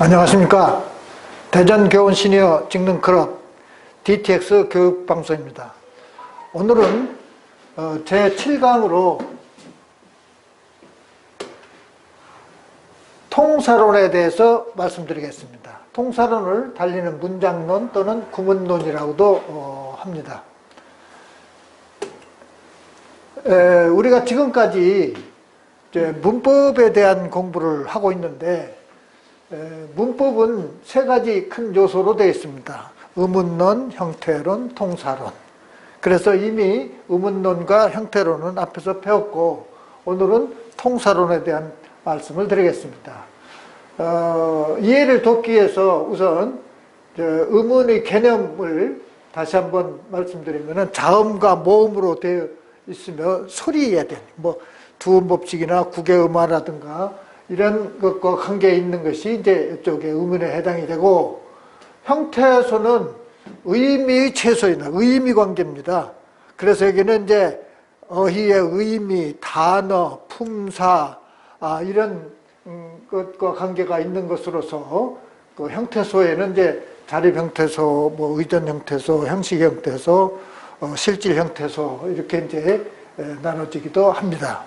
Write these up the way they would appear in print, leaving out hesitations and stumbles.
안녕하십니까. 대전교원 시니어 직능 클럽 DTX 교육방송입니다. 오늘은 제 7강으로 통사론에 대해서 말씀드리겠습니다. 통사론을 달리는 문장론 또는 구문론이라고도 합니다. 우리가 지금까지 문법에 대한 공부를 하고 있는데 문법은 세 가지 큰 요소로 되어 있습니다. 의문론, 형태론, 통사론. 그래서 이미 의문론과 형태론은 앞에서 배웠고 오늘은 통사론에 대한 말씀을 드리겠습니다. 이해를 돕기 위해서 우선 의문의 개념을 다시 한번 말씀드리면 자음과 모음으로 되어 있으며 소리해야 되는 두음법칙이나 국외음화라든가 이런 것과 관계에 있는 것이 이제 이쪽에 의문에 해당이 되고, 형태에서는 의미의 최소이나 의미 관계입니다. 그래서 여기는 이제 어휘의 의미, 단어, 품사 이런 것과 관계가 있는 것으로서 그 형태소에는 이제 자립 형태소, 의존 형태소, 형식 형태소, 실질 형태소 이렇게 이제 나눠지기도 합니다.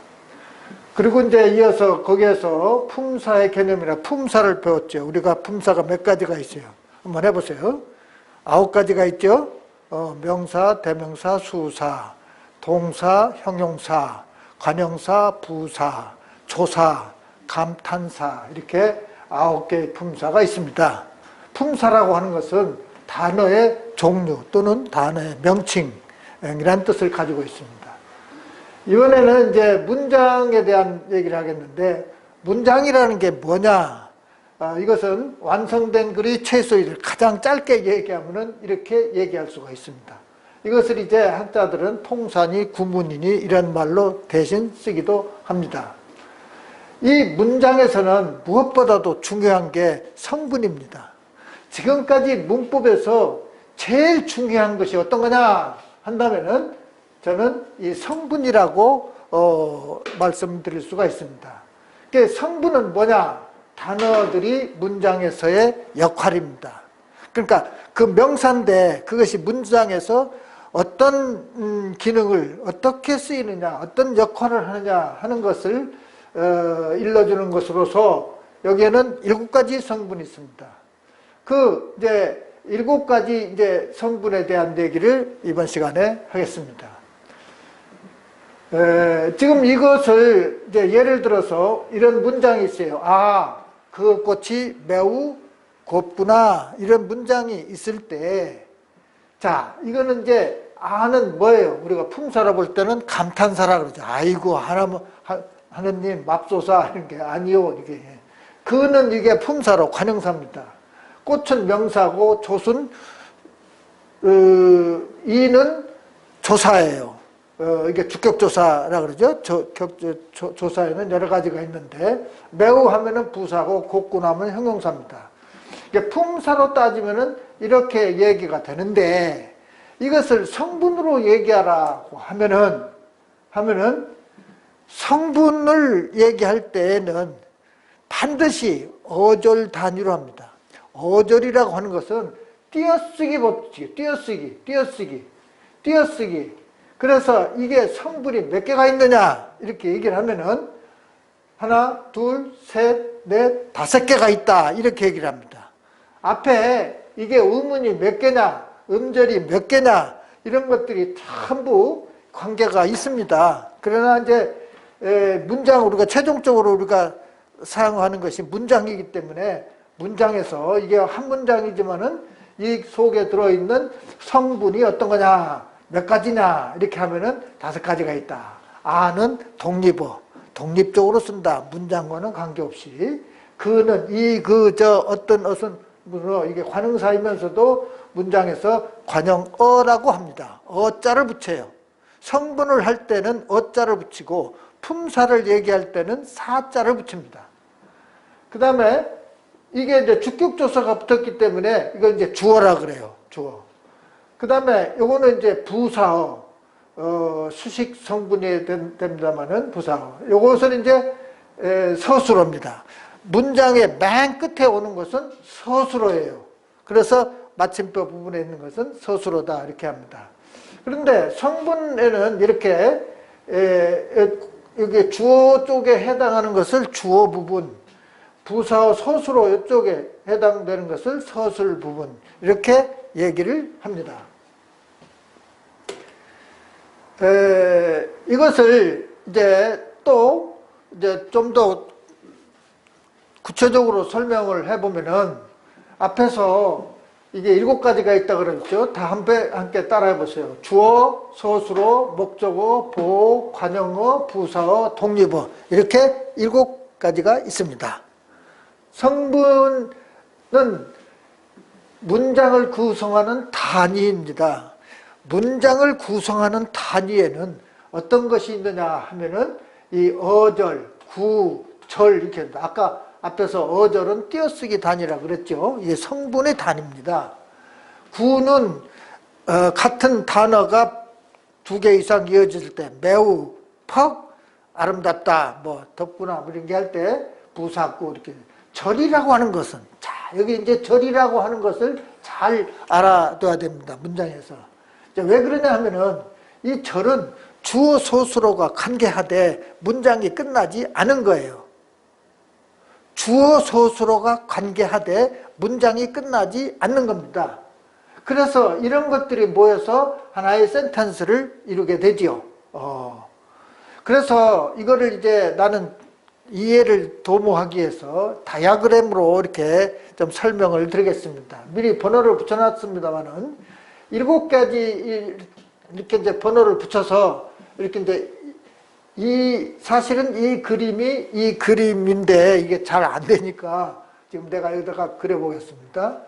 그리고 이제 이어서 거기에서 품사의 개념이라 품사를 배웠죠. 우리가 품사가 몇 가지가 있어요. 한번 해보세요. 9가지가 있죠. 명사, 대명사, 수사, 동사, 형용사, 관형사, 부사, 조사, 감탄사 이렇게 9개의 품사가 있습니다. 품사라고 하는 것은 단어의 종류 또는 단어의 명칭이라는 뜻을 가지고 있습니다. 이번에는 이제 문장에 대한 얘기를 하겠는데, 문장이라는 게 뭐냐? 이것은 완성된 글의 최소를 가장 짧게 얘기하면 이렇게 얘기할 수가 있습니다. 이것을 이제 학자들은 통사니 구문이니 이런 말로 대신 쓰기도 합니다. 이 문장에서는 무엇보다도 중요한 게 성분입니다. 지금까지 문법에서 제일 중요한 것이 어떤 거냐 한다면은 저는 이 성분이라고 말씀드릴 수가 있습니다. 성분은 뭐냐? 단어들이 문장에서의 역할입니다. 그러니까 그 명사인데 그것이 문장에서 어떤 기능을 어떻게 쓰이느냐, 어떤 역할을 하느냐 하는 것을 일러주는 것으로서 여기에는 7가지 성분이 있습니다. 그 이제 7가지 이제 성분에 대한 얘기를 이번 시간에 하겠습니다. 지금 이것을 이제 예를 들어서 이런 문장이 있어요. 그 꽃이 매우 곱구나. 이런 문장이 있을 때, 자, 이거는 이제 아는 뭐예요? 우리가 품사로 볼 때는 감탄사라 그러죠. 아이고, 하느님, 맙소사, 이런 게 아니요. 이게. 그는 이게 품사로 관형사입니다. 꽃은 명사고, 톳은, 이는 조사예요. 이게 주격조사라 그러죠. 조사에는 여러 가지가 있는데, 매우 하면은 부사고, 곱구나 하면 형용사입니다. 이게 품사로 따지면은 이렇게 얘기가 되는데, 이것을 성분으로 얘기하라고 하면은 성분을 얘기할 때에는 반드시 어절 단위로 합니다. 어절이라고 하는 것은 띄어쓰기 법칙이에요. 띄어쓰기. 그래서 이게 성분이 몇 개가 있느냐 이렇게 얘기를 하면은 하나, 둘, 셋, 넷, 5개가 있다 이렇게 얘기를 합니다. 앞에 이게 의문이 몇 개냐, 음절이 몇 개냐 이런 것들이 전부 관계가 있습니다. 그러나 이제 문장 우리가 최종적으로 우리가 사용하는 것이 문장이기 때문에 문장에서 이게 한 문장이지만은 이 속에 들어있는 성분이 어떤 거냐, 몇 가지냐 이렇게 하면은 5가지가 있다. 아는 독립어, 독립적으로 쓴다. 문장과는 관계없이. 그는 어떤 이게 관형사이면서도 문장에서 관형어라고 합니다. 어자를 붙여요. 성분을 할 때는 어자를 붙이고 품사를 얘기할 때는 사자를 붙입니다. 그 다음에 이게 이제 주격조사가 붙었기 때문에 이걸 이제 주어라 그래요. 주어. 그 다음에 요거는 이제 부사어, 수식 성분이 됩니다만은 부사어. 요것은 이제 서술어입니다. 문장의 맨 끝에 오는 것은 서술어예요. 그래서 마침표 부분에 있는 것은 서술어다 이렇게 합니다. 그런데 성분에는 이렇게 여기 주어 쪽에 해당하는 것을 주어 부분, 부사어 서술어 이쪽에 해당되는 것을 서술 부분 이렇게 얘기를 합니다. 이것을 이제 또 이제 좀 더 구체적으로 설명을 해보면은 앞에서 이게 7가지가 있다 그랬죠. 다 함께 따라해 보세요. 주어, 서술어, 목적어, 보어, 관형어, 부사어, 독립어 이렇게 7가지가 있습니다. 성분은 문장을 구성하는 단위입니다. 문장을 구성하는 단위에는 어떤 것이 있느냐 하면은 이 어절, 구, 절 이렇게 합니다. 아까 앞에서 어절은 띄어쓰기 단위라 그랬죠. 이게 성분의 단위입니다. 구는 같은 단어가 2개 이상 이어질 때 매우, 퍽, 아름답다, 뭐 덥구나 뭐 이런 게 할 때 부사구 이렇게. 절이라고 하는 것은 자 여기 이제 절이라고 하는 것을 잘 알아둬야 됩니다. 문장에서. 왜 그러냐 하면은 이 절은 주어 서술어가 관계하되 문장이 끝나지 않은 거예요. 주어 서술어가 관계하되 문장이 끝나지 않는 겁니다. 그래서 이런 것들이 모여서 하나의 센텐스를 이루게 되지요. 그래서 이거를 이제 나는 이해를 도모하기 위해서 다이어그램으로 이렇게 좀 설명을 드리겠습니다. 미리 번호를 붙여놨습니다만은 7가지 이렇게 이제 번호를 붙여서 이렇게 이제 사실은 이 그림이 이 그림인데 이게 잘 안 되니까 지금 내가 여기다가 그려보겠습니다.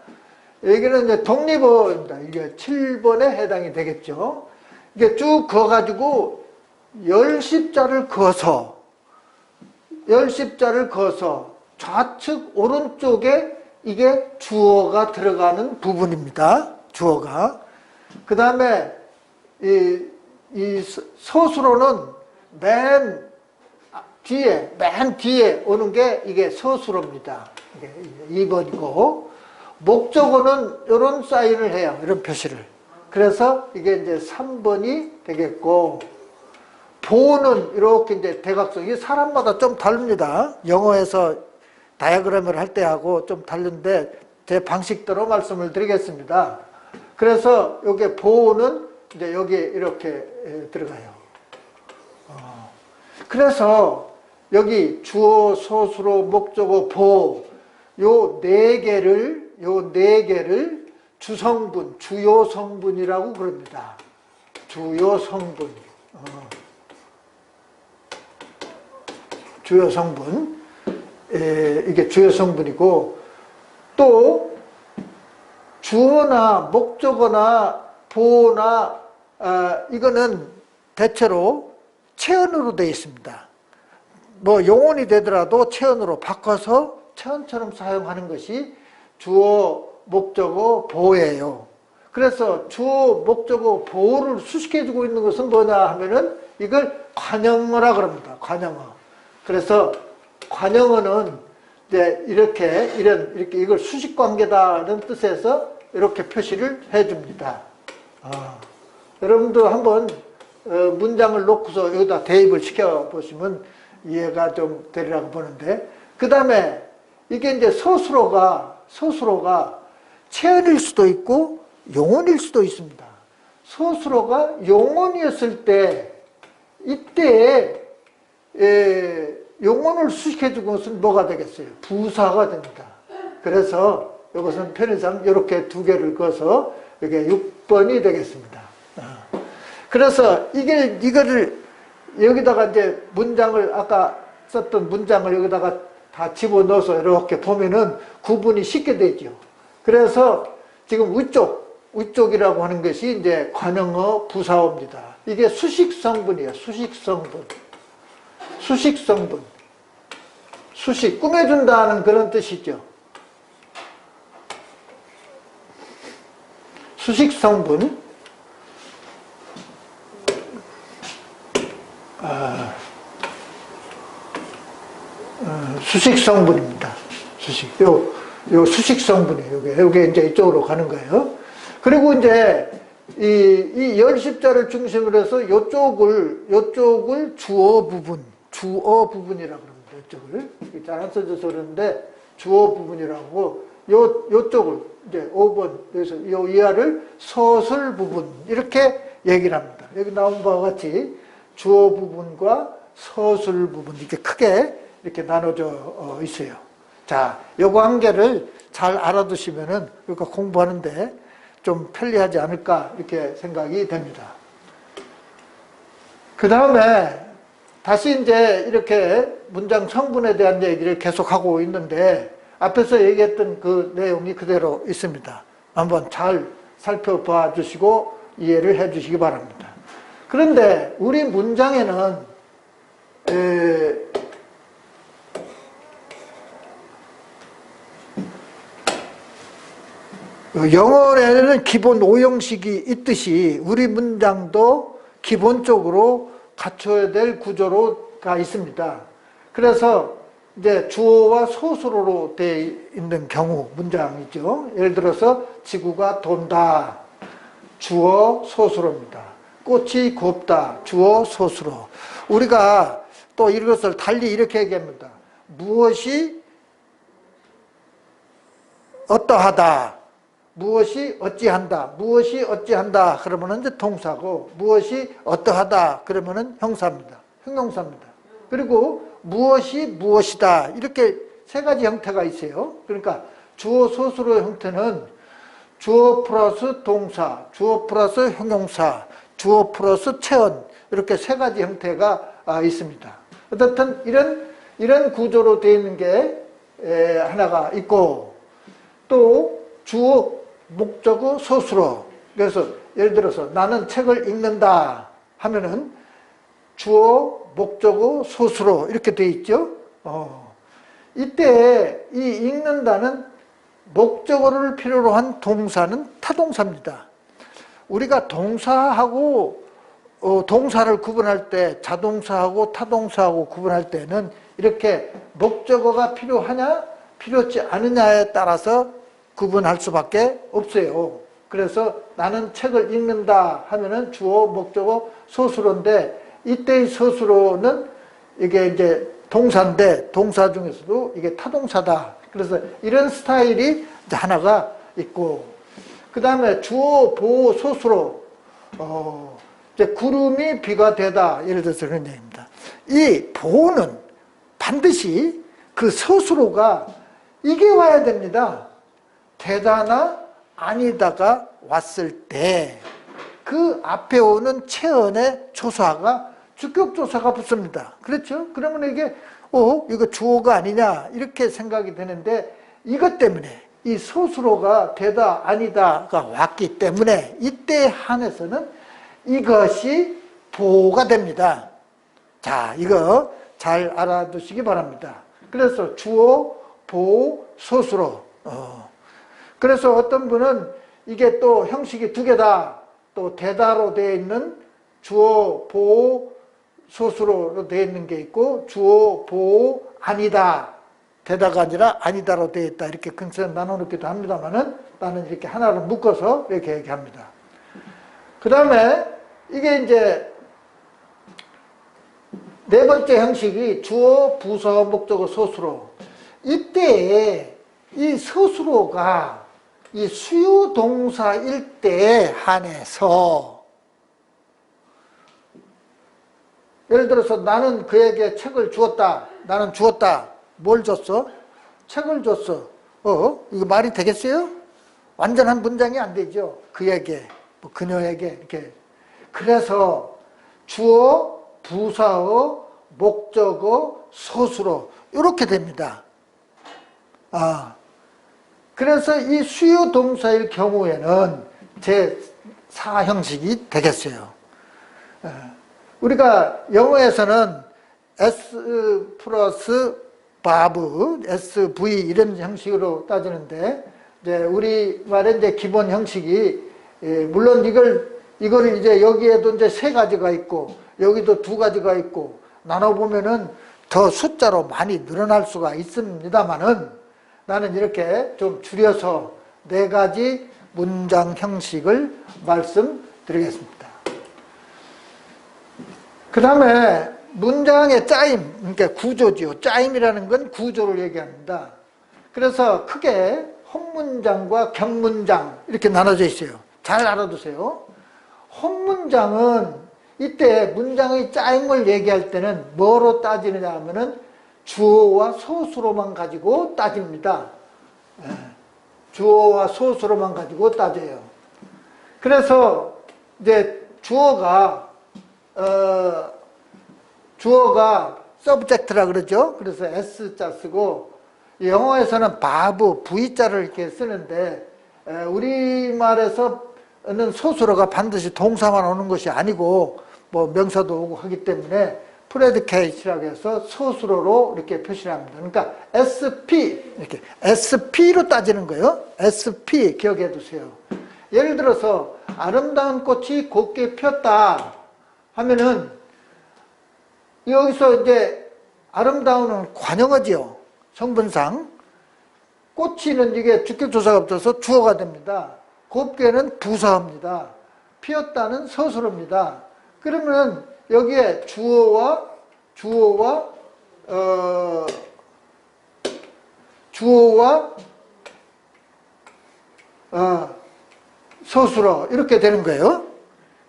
여기는 이제 독립어입니다. 이게 7번에 해당이 되겠죠. 이게 쭉 그어가지고 10십자를 그어서 좌측 오른쪽에 이게 주어가 들어가는 부분입니다. 주어가. 그 다음에 이 서술어는 맨 뒤에 오는 게 이게 서술어입니다. 이게 2번이고, 목적어는 이런 사인을 해요. 이런 표시를. 그래서 이게 이제 3번이 되겠고, 보어는 이렇게 이제 대각선. 이게 사람마다 좀 다릅니다. 영어에서 다이어그램을 할 때 하고 좀 다른데 제 방식대로 말씀을 드리겠습니다. 그래서 여기 보어는 이제 여기 이렇게 들어가요. 그래서 여기 주어, 서술어, 목적어, 보어 요 네 개를 주성분, 주요 성분이라고 부릅니다. 주요 성분. 주요 성분. 이게 주요 성분이고, 또 주어나 목적어나 보어나 이거는 대체로 체언으로 되어 있습니다. 뭐 용언이 되더라도 체언으로 바꿔서 체언처럼 사용하는 것이 주어, 목적어, 보어예요. 그래서 주어, 목적어, 보어를 수식해주고 있는 것은 뭐냐 하면은 이걸 관형어라 그럽니다. 관형어. 그래서 관형어는 이제 이렇게 이걸 수식 관계다는 뜻에서 이렇게 표시를 해줍니다. 여러분도 한번 문장을 놓고서 여기다 대입을 시켜 보시면 이해가 좀 되리라고 보는데, 그 다음에 이게 이제 서술어가 체언일 수도 있고 용언일 수도 있습니다. 서술어가 용언이었을 때 이때 용언을 수식해준 것은 뭐가 되겠어요? 부사가 됩니다. 그래서 이것은 편의상 이렇게 2개를 그어서 이게 6번이 되겠습니다. 그래서 이거를 여기다가 이제 문장을 아까 썼던 문장을 여기다가 다 집어넣어서 이렇게 보면은 구분이 쉽게 되죠. 그래서 지금 위쪽이라고 하는 것이 이제 관형어, 부사어입니다. 이게 수식성분이에요. 수식성분. 수식, 꾸며준다는 그런 뜻이죠. 수식성분. 수식성분입니다. 수식. 요 수식 성분이에요. 요게 이제 이쪽으로 가는 거예요. 그리고 이제 이 열십자를 중심으로 해서 요쪽을 주어 부분이라고 그럽니다. 요쪽을. 잘 안 써져서 그러는데 주어 부분이라고 요쪽을 이제 5번 여기서 요 이하를 서술 부분 이렇게 얘기를 합니다. 여기 나온 바와 같이 주어 부분과 서술 부분 이렇게 크게 이렇게 나눠져 있어요. 자, 요 관계를 잘 알아두시면은 그러니까 공부하는데 좀 편리하지 않을까 이렇게 생각이 됩니다. 그 다음에 다시 이제 이렇게 문장 성분에 대한 얘기를 계속하고 있는데 앞에서 얘기했던 그 내용이 그대로 있습니다. 한번 잘 살펴봐 주시고 이해를 해 주시기 바랍니다. 그런데 우리 문장에는 영어에는 기본 5형식이 있듯이 우리 문장도 기본적으로 갖춰야 될 구조가 있습니다. 그래서 이제 주어와 소수로로 되어 있는 경우 문장이죠. 예를 들어서 지구가 돈다. 주어 소수로입니다. 꽃이 곱다. 주어 소수로. 우리가 또 이것을 달리 이렇게 얘기합니다. 무엇이 어떠하다. 무엇이 어찌한다. 무엇이 어찌한다. 그러면은 이제 동사고, 무엇이 어떠하다. 그러면은 형사입니다. 형용사입니다. 그리고 무엇이 무엇이다. 이렇게 세 가지 형태가 있어요. 그러니까 주어 소수로 형태는 주어 플러스 동사, 주어 플러스 형용사, 주어 플러스 체언. 이렇게 세 가지 형태가 있습니다. 어떻든 이런 구조로 되어 있는 게 하나가 있고, 또 주어 목적어 소수로. 그래서 예를 들어서 나는 책을 읽는다 하면은 주어 목적어 소수로 이렇게 돼 있죠. 이때 이 읽는다는 목적어를 필요로 한 동사는 타동사입니다. 우리가 동사하고 동사를 구분할 때, 자동사하고 타동사하고 구분할 때는 이렇게 목적어가 필요하냐 필요하지 않느냐에 따라서 구분할 수밖에 없어요. 그래서 나는 책을 읽는다 하면은 주어 목적어 소수로인데, 이때의 소수로는 이게 이제 동사인데 동사 중에서도 이게 타동사다. 그래서 이런 스타일이 이제 하나가 있고, 그 다음에 주어 보호 소수로 이제 구름이 비가 되다. 예를 들어서 그런 얘기입니다. 이 보호는 반드시 그 소수로가 이게 와야 됩니다. 되다나 아니다가 왔을 때 그 앞에 오는 체언의 조사가 주격조사가 붙습니다. 그렇죠? 그러면 이게 이거 주어가 아니냐 이렇게 생각이 되는데, 이것 때문에 이 소수로가 되다 아니다가 왔기 때문에 이때 한해서는 이것이 보호가 됩니다. 자, 이거 잘 알아두시기 바랍니다. 그래서 주어, 보호, 소수로. 그래서 어떤 분은 이게 또 형식이 두 개다. 또 대다로 되어 있는 주어, 보호, 소수로 되어 있는 게 있고, 주어, 보호, 아니다. 되다가 아니라 아니다로 되어 있다. 이렇게 근처에 나눠놓기도 합니다만은 나는 이렇게 하나를 묶어서 이렇게 얘기합니다. 그 다음에 이게 이제 네 번째 형식이 주어, 부사, 목적어, 소수로. 이때 이 소수로가 이 수요 동사일 때에 한해서, 예를 들어서 나는 그에게 책을 주었다. 나는 주었다. 뭘 줬어? 책을 줬어. 이거 말이 되겠어요? 완전한 문장이 안 되죠. 그에게, 뭐 그녀에게 이렇게. 그래서 주어, 부사어, 목적어, 소수로 이렇게 됩니다. 그래서 이 수요 동사일 경우에는 제4 형식이 되겠어요. 우리가 영어에서는 S 플러스 바브, SV 이런 형식으로 따지는데, 이제 우리 말의 이제 기본 형식이, 물론 이걸 이제 여기에도 이제 세 가지가 있고, 여기도 두 가지가 있고, 나눠보면은 더 숫자로 많이 늘어날 수가 있습니다만은, 나는 이렇게 좀 줄여서 4가지 문장 형식을 말씀드리겠습니다. 그 다음에 문장의 짜임, 그러니까 구조지요. 짜임이라는 건 구조를 얘기합니다. 그래서 크게 혼문장과 격문장 이렇게 나눠져 있어요. 잘 알아두세요. 혼문장은 이때 문장의 짜임을 얘기할 때는 뭐로 따지느냐 하면은 주어와 소수로만 가지고 따집니다. 주어와 소수로만 가지고 따져요. 그래서 이제 주어가 subject라 그러죠. 그래서 S자 쓰고 영어에서는 verb, V자를 이렇게 쓰는데 우리말에서는 소수로가 반드시 동사만 오는 것이 아니고 뭐 명사도 오고 하기 때문에 predicate라고 해서 소수로로 이렇게 표시를 합니다. 그러니까 SP 이렇게 SP로 따지는 거예요. SP 기억해 두세요. 예를 들어서 아름다운 꽃이 곱게 폈다 하면은 여기서 이제 아름다운은 관형어지요. 성분상. 꽃이는 이게 주격조사가 없어서 주어가 됩니다. 곱게는 부사입니다. 피었다는 서술어입니다. 그러면 여기에 주어와 서술어 이렇게 되는 거예요.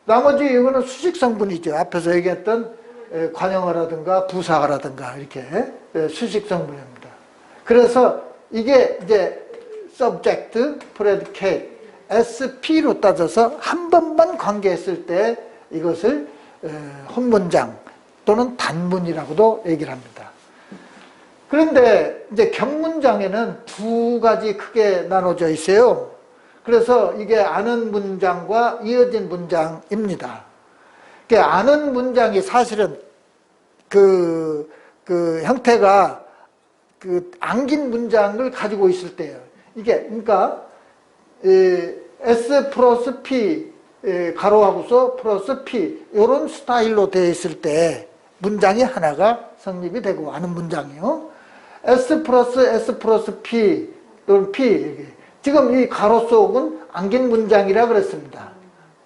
나머지 이거는 수식성분이죠. 앞에서 얘기했던 관형어라든가 부사어라든가 이렇게 수식성분입니다. 그래서 이게 이제 subject, predicate, SP로 따져서 한 번만 관계했을 때 이것을 혼문장 또는 단문이라고도 얘기를 합니다. 그런데 이제 격문장에는 2가지 크게 나눠져 있어요. 그래서 이게 아는 문장과 이어진 문장입니다. 아는 문장이 사실은 그 형태가 안긴 문장을 가지고 있을 때예요. 이게 그러니까 S 플러스 P 가로하고서 플러스 P 이런 스타일로 되어 있을 때 문장이 하나가 성립이 되고 아는 문장이요. S 플러스 P 또는 P 지금 이 가로 속은 안긴 문장이라 그랬습니다.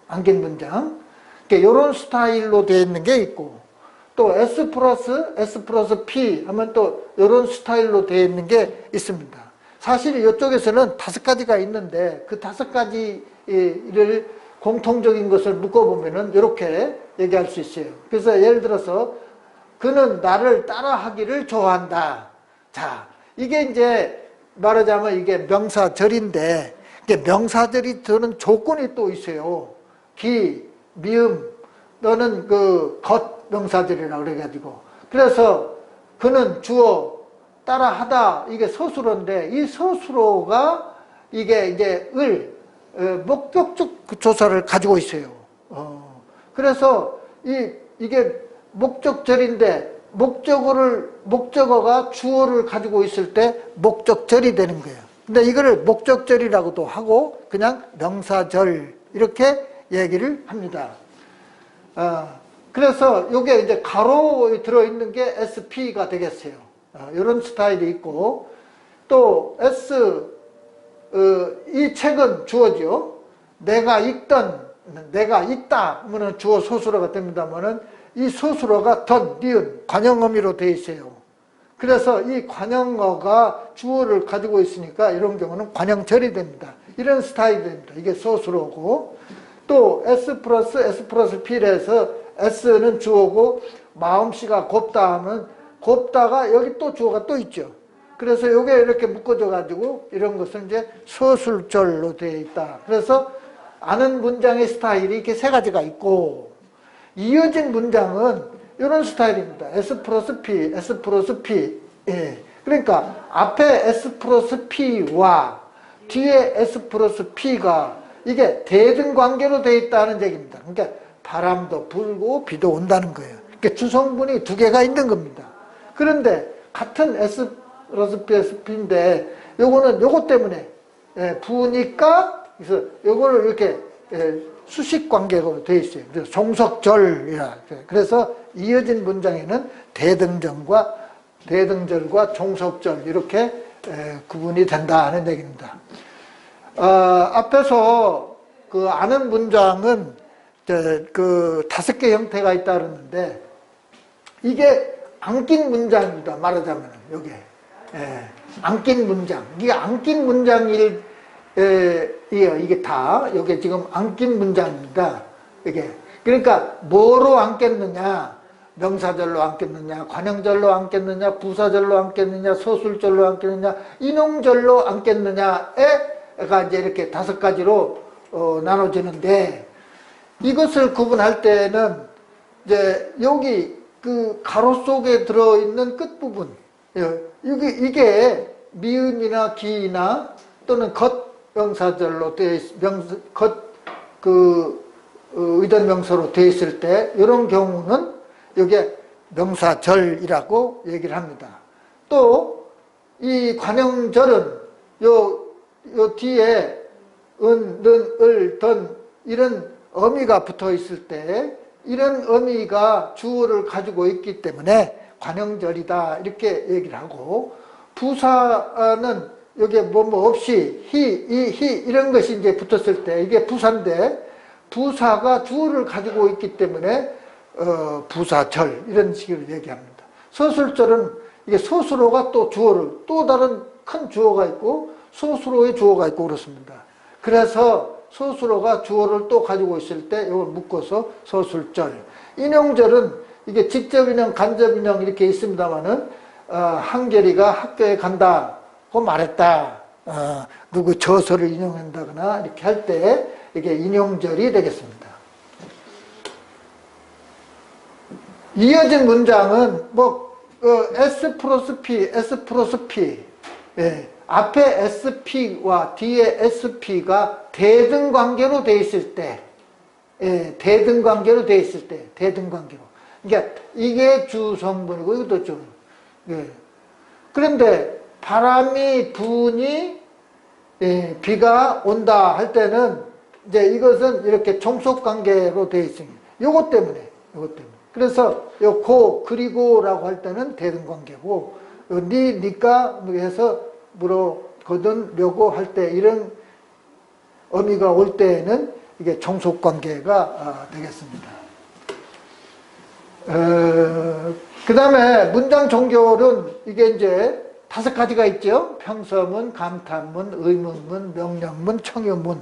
안긴 문장. 이런 스타일로 되어 있는 게 있고 또 S 플러스 P 하면 또 이런 스타일로 되어 있는 게 있습니다. 사실 이쪽에서는 5가지가 있는데 그 5가지를 공통적인 것을 묶어보면은 이렇게 얘기할 수 있어요. 그래서 예를 들어서 그는 나를 따라하기를 좋아한다. 자, 이게 이제 말하자면 이게 명사절인데 이게 명사절이 드는 조건이 또 있어요. 기, 미음, 너는 것 명사절이라고 그래가지고. 그래서 그는 주어, 따라하다, 이게 서술어인데, 이 서술어가 이게 이제 목적적 조사를 가지고 있어요. 그래서 이게 목적절인데, 목적어가 주어를 가지고 있을 때 목적절이 되는 거예요. 근데 이거를 목적절이라고도 하고, 그냥 명사절, 이렇게 얘기를 합니다. 그래서 이게 이제 가로에 들어있는 게 SP가 되겠어요. 이런 스타일이 있고, 또 이 책은 주어죠. 내가 읽던, 내가 있다 하면 주어 소수어가 됩니다만은 이 소수어가 던, 니은, 관형어미로 되어 있어요. 그래서 이 관형어가 주어를 가지고 있으니까 이런 경우는 관형절이 됩니다. 이런 스타일이 됩니다. 이게 소수어고, 또 S 플러스 P에서 S는 주어고 마음씨가 곱다 하면 곱다가 여기 또 주어가 또 있죠. 그래서 이게 이렇게 묶어져 가지고 이런 것은 이제 서술절로 되어 있다. 그래서 아는 문장의 스타일이 이렇게 3가지가 있고 이어진 문장은 이런 스타일입니다. S 플러스 P. 예. 그러니까 앞에 S 플러스 P와 뒤에 S 플러스 P가 이게 대등관계로 되어 있다는 얘기입니다. 그러니까 바람도 불고 비도 온다는 거예요. 그러니까 주성분이 2개가 있는 겁니다. 그런데 같은 S 플러스 P인데 요거는 요거 때문에 부니까 그래서 요거를 이렇게 수식관계로 되어 있어요. 그래서 종속절이라. 그래서 이어진 문장에는 대등절과 종속절 이렇게 구분이 된다 하는 얘기입니다. 앞에서 그 아는 문장은 그 5개 형태가 있다 그러는데 이게 안 낀 문장입니다. 말하자면 요게 안 낀 문장. 이게 안 낀 문장일 이게 다 요게 지금 안 낀 문장입니다. 이게 그러니까 뭐로 안 깼느냐? 명사절로 안 깼느냐? 관형절로 안 깼느냐? 부사절로 안 깼느냐? 서술절로 안 깼느냐? 인용절로 안 깼느냐가 이제 이렇게 5가지로 나눠지는데 이것을 구분할 때는 이제 여기 그 가로 속에 들어있는 끝부분 이게 미음이나 기나 또는 겉명사절로 되어 의존 명사로 되어 있을 때 이런 경우는 이게 명사절이라고 얘기를 합니다. 또 이 관형절은 요 뒤에 은, 는, 을, 던 이런 어미가 붙어 있을 때 이런 어미가 주어를 가지고 있기 때문에 관형절이다 이렇게 얘기를 하고 부사는 여기에 뭐 없이 히 이런 것이 이제 붙었을 때 이게 부사인데 부사가 주어를 가지고 있기 때문에 부사절 이런 식으로 얘기합니다. 서술절은 이게 서술어가 또 주어를 또 다른 큰 주어가 있고 서술어의 주어가 있고 그렇습니다. 그래서 서술어가 주어를 또 가지고 있을 때 이걸 묶어서 서술절. 인용절은 이게 직접인용, 간접인용 이렇게 있습니다만은 한결이가 학교에 간다고 말했다. 누구 저서를 인용한다거나 이렇게 할 때 이게 인용절이 되겠습니다. 이어진 문장은 뭐 S 플러스 P 앞에 SP와 뒤에 SP가 대등관계로 되어 있을 때 대등관계로. 그러니까 이게 주성분이고 이것도 좀 그런데 바람이 부니 비가 온다 할 때는 이제 이것은 이렇게 종속관계로 되어 있습니다. 요것 때문에. 그래서 요 그리고라고 할 때는 대등관계고 니까 해서 물어거든 려고 할 때 이런 의미가 올 때에는 이게 종속관계가 되겠습니다. 그 다음에 문장 종결은 이게 이제 5가지가 있죠. 평서문, 감탄문, 의문문, 명령문, 청유문.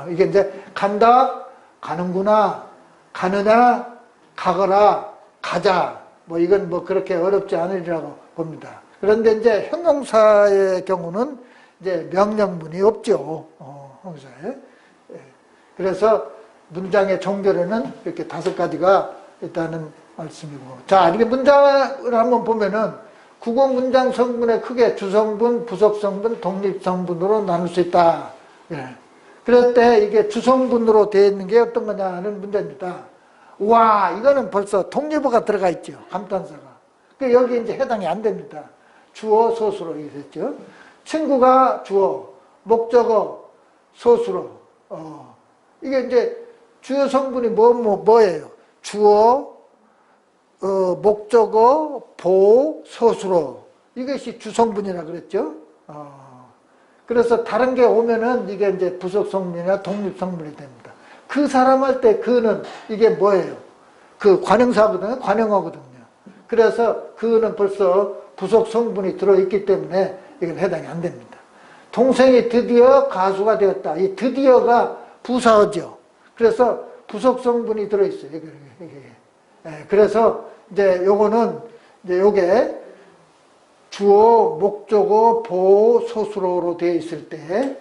이게 이제 간다, 가는구나, 가느냐, 가거라, 가자. 뭐 이건 뭐 그렇게 어렵지 않으리라고 봅니다. 그런데 이제 형용사의 경우는 이제 명령문이 없죠. 형용사에. 그래서 문장의 종결에는 이렇게 5가지가 있다는 말씀이고. 자, 이렇게 문장을 한번 보면은 국어 문장 성분의 크게 주성분, 부속성분, 독립성분으로 나눌 수 있다. 그럴 때 이게 주성분으로 되어 있는 게 어떤 거냐 하는 문제입니다. 와, 이거는 벌써 독립어가 들어가 있죠. 감탄사가. 여기 이제 해당이 안 됩니다. 주어, 서술어 이렇게 됐죠. 친구가 주어, 목적어, 서술어. 이게 이제 주요 성분이 뭐예요? 주어, 목적어, 보, 서술어. 이것이 주성분이라 그랬죠. 그래서 다른 게 오면은 이게 이제 부속성분이나 독립성분이 됩니다. 그 사람 할 때 그는 이게 뭐예요? 그 관형사거든요. 관형어거든요. 그래서 그는 벌써 부속 성분이 들어있기 때문에 이건 해당이 안 됩니다. 동생이 드디어 가수가 되었다. 이 드디어가 부사어죠. 그래서 부속 성분이 들어있어요. 그래서 이제 요거는 이제 요게 주어, 목적어, 보호, 서술어로 되어 있을 때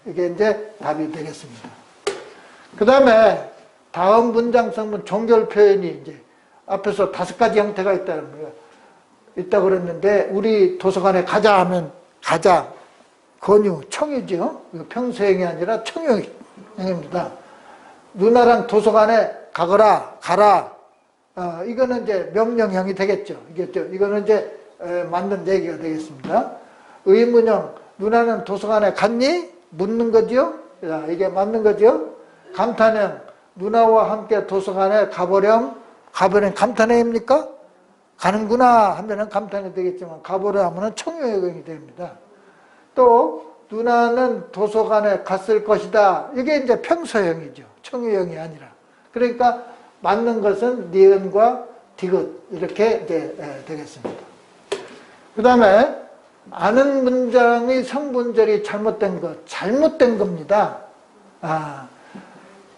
이게 이제 답이 되겠습니다. 그 다음에 다음 문장 성분 종결 표현이 이제 앞에서 5가지 형태가 있다는 거예요. 있다고 그랬는데 우리 도서관에 가자 하면 가자, 권유, 청유죠. 평소형이 아니라 청유형입니다. 누나랑 도서관에 가거라, 가라. 이거는 이제 명령형이 되겠죠. 이거는 이제 맞는 얘기가 되겠습니다. 의문형, 누나는 도서관에 갔니? 묻는 거죠. 이게 맞는 거죠. 감탄형, 누나와 함께 도서관에 가보렴. 가보렴 감탄형입니까? 가는구나 하면은 감탄이 되겠지만 가보려 하면은 청유형이 됩니다. 또 누나는 도서관에 갔을 것이다. 이게 이제 평서형이죠. 청유형이 아니라. 그러니까 맞는 것은 니은과 디귿 이렇게 이제 되겠습니다. 그 다음에 아는 문장의 성분절이 잘못된 겁니다.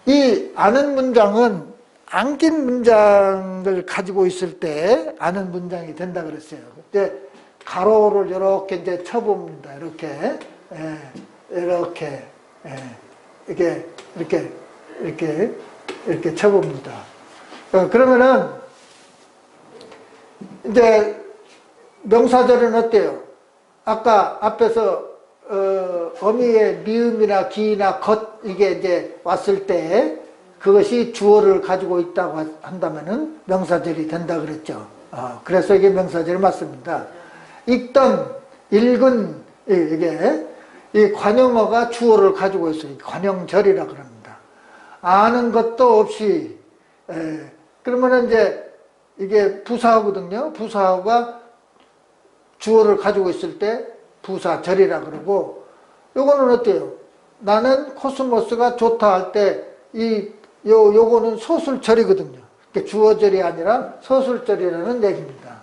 이 아는 문장은 안긴 문장을 가지고 있을 때 아는 문장이 된다 그랬어요. 이제 가로를 이렇게 이제 쳐봅니다. 이렇게 쳐봅니다. 그러면은 이제 명사절은 어때요? 아까 앞에서 어미의 미음이나 기나 것 이게 이제 왔을 때 그것이 주어를 가지고 있다고 한다면은 명사절이 된다 그랬죠. 그래서 이게 명사절이 맞습니다. 읽던, 읽은 이게 이 관용어가 주어를 가지고 있어요. 관용절이라 그럽니다. 아는 것도 없이 그러면은 이제 이게 부사어거든요. 부사어가 주어를 가지고 있을 때 부사절이라 그러고, 요거는 어때요? 나는 코스모스가 좋다 할 때 요거는 소술절이거든요. 주어절이 아니라 소술절이라는 얘기입니다.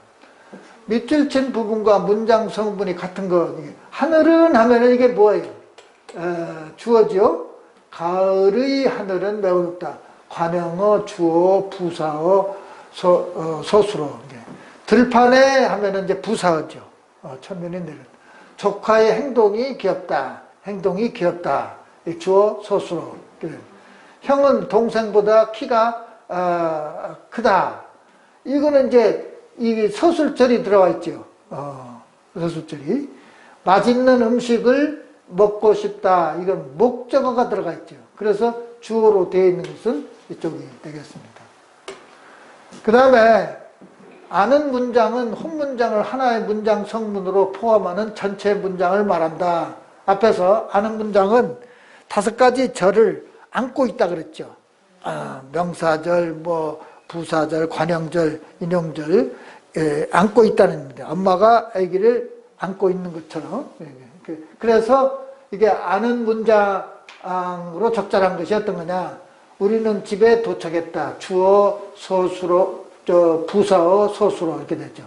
밑줄 친 부분과 문장 성분이 같은 거. 하늘은 하면은 이게 뭐예요? 주어죠. 가을의 하늘은 매우 높다. 관용어, 주어, 부사어, 소수로. 들판에 하면은 이제 부사어죠. 천면이 내렸다. 조카의 행동이 귀엽다. 행동이 귀엽다. 주어, 소수로. 형은 동생보다 키가 크다. 이거는 이제 이 서술절이 들어와 있죠. 서술절이. 맛있는 음식을 먹고 싶다. 이건 목적어가 들어가 있죠. 그래서 주어로 되어 있는 것은 이쪽이 되겠습니다. 그 다음에 아는 문장은 홈문장을 하나의 문장 성문으로 포함하는 전체 문장을 말한다. 앞에서 아는 문장은 5가지 절을 안고 있다 그랬죠. 명사절, 부사절, 관형절, 인용절 안고 있다는 겁니다. 엄마가 아기를 안고 있는 것처럼. 그래서 이게 아는 문장으로 적절한 것이 어떤 거냐. 우리는 집에 도착했다. 주어, 소수로, 부사어, 소수로 이렇게 되죠.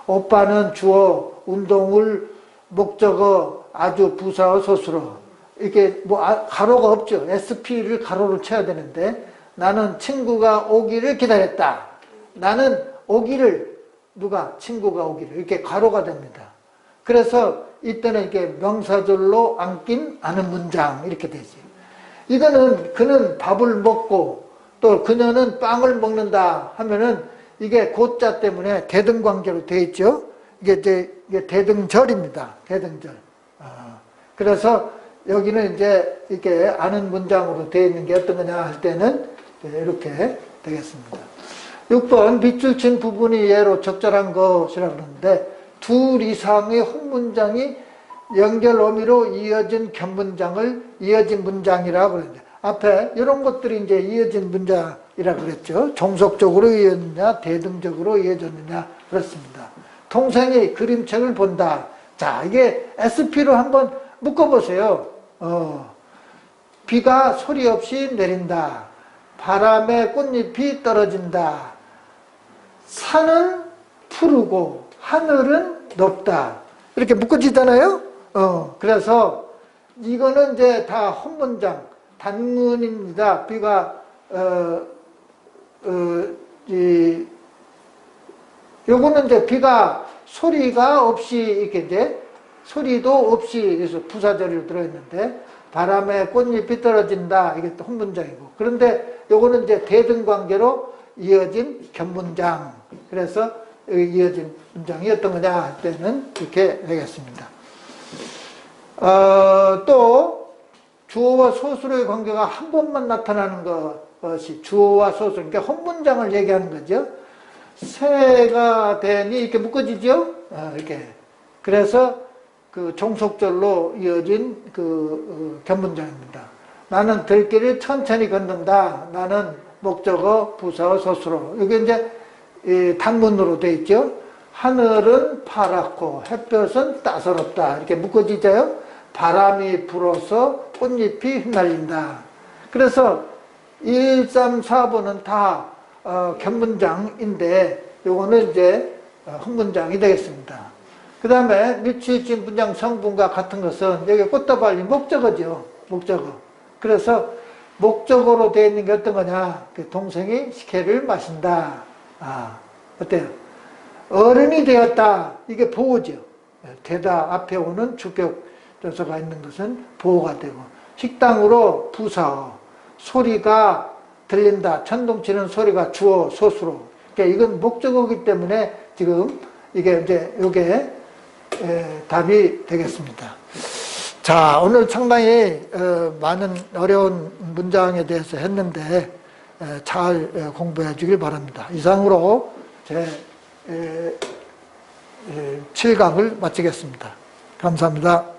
오빠는 주어, 운동을 목적어, 아주 부사어, 소수로. 이게 가로가 없죠. SP를 가로로 쳐야 되는데, 나는 친구가 오기를 기다렸다. 나는 오기를, 친구가 오기를. 이렇게 가로가 됩니다. 그래서 이때는 이렇게 명사절로 안긴 아는 문장, 이렇게 되지. 이거는 그는 밥을 먹고, 또 그녀는 빵을 먹는다 하면은 이게 고자 때문에 대등관계로 되어 있죠. 이게 대등절입니다. 대등절. 그래서 여기는 이제 이렇게 아는 문장으로 되어 있는 게 어떤 거냐 할 때는 이렇게 되겠습니다. 6번 밑줄 친 부분이 예로 적절한 것이라고 그러는데, 둘 이상의 홈문장이 연결 어미로 이어진 겹문장을 이어진 문장이라고 그러는데, 앞에 이런 것들이 이제 이어진 문장이라고 그랬죠. 종속적으로 이어졌느냐, 대등적으로 이어졌느냐, 그렇습니다. 동생이 그림책을 본다. 자, 이게 SP로 한번 묶어보세요. 비가 소리 없이 내린다. 바람에 꽃잎이 떨어진다. 산은 푸르고 하늘은 높다. 이렇게 묶어지잖아요. 그래서 이거는 이제 다 헛문장, 단문입니다. 비가 요거는 이제 비가 소리가 없이 이렇게 이제 소리도 없이 그래서 부사절이 들어있는데, 바람에 꽃잎이 떨어진다. 이게 또 헛문장이고. 그런데 요거는 이제 대등관계로 이어진 겹문장. 그래서 이어진 문장이 어떤 거냐 할 때는 이렇게 되겠습니다. 또 주어와 소수로의 관계가 한 번만 나타나는 것이 주어와 소수, 그러니까 헛문장을 얘기하는 거죠. 새가 되니 이렇게 묶어지죠. 이렇게. 그래서 그 종속절로 이어진 겹문장입니다. 나는 들길을 천천히 걷는다. 나는 목적어, 부사어, 소수로. 이게 이제 단문으로 되어 있죠. 하늘은 파랗고 햇볕은 따사롭다. 이렇게 묶어지죠. 바람이 불어서 꽃잎이 휘날린다. 그래서 1, 3, 4번은 다 견문장인데 요거는 이제 헛문장이 되겠습니다. 그 다음에 밀치진 문장 성분과 같은 것은 여기 꽃다발이 목적어죠. 목적어. 그래서 목적어로 되어 있는 게 어떤 거냐. 동생이 식혜를 마신다. 어때요? 어른이 되었다. 이게 보호죠. 되다 앞에 오는 주격 조사가 있는 것은 보호가 되고, 식당으로 부사어, 소리가 들린다. 천둥치는 소리가 주어, 소수로. 그러니까 이건 목적어이기 때문에 지금 이게 이제 요게 답이 되겠습니다. 자, 오늘 상당히 많은 어려운 문장에 대해서 했는데 잘 공부해 주길 바랍니다. 이상으로 제 7강을 마치겠습니다. 감사합니다.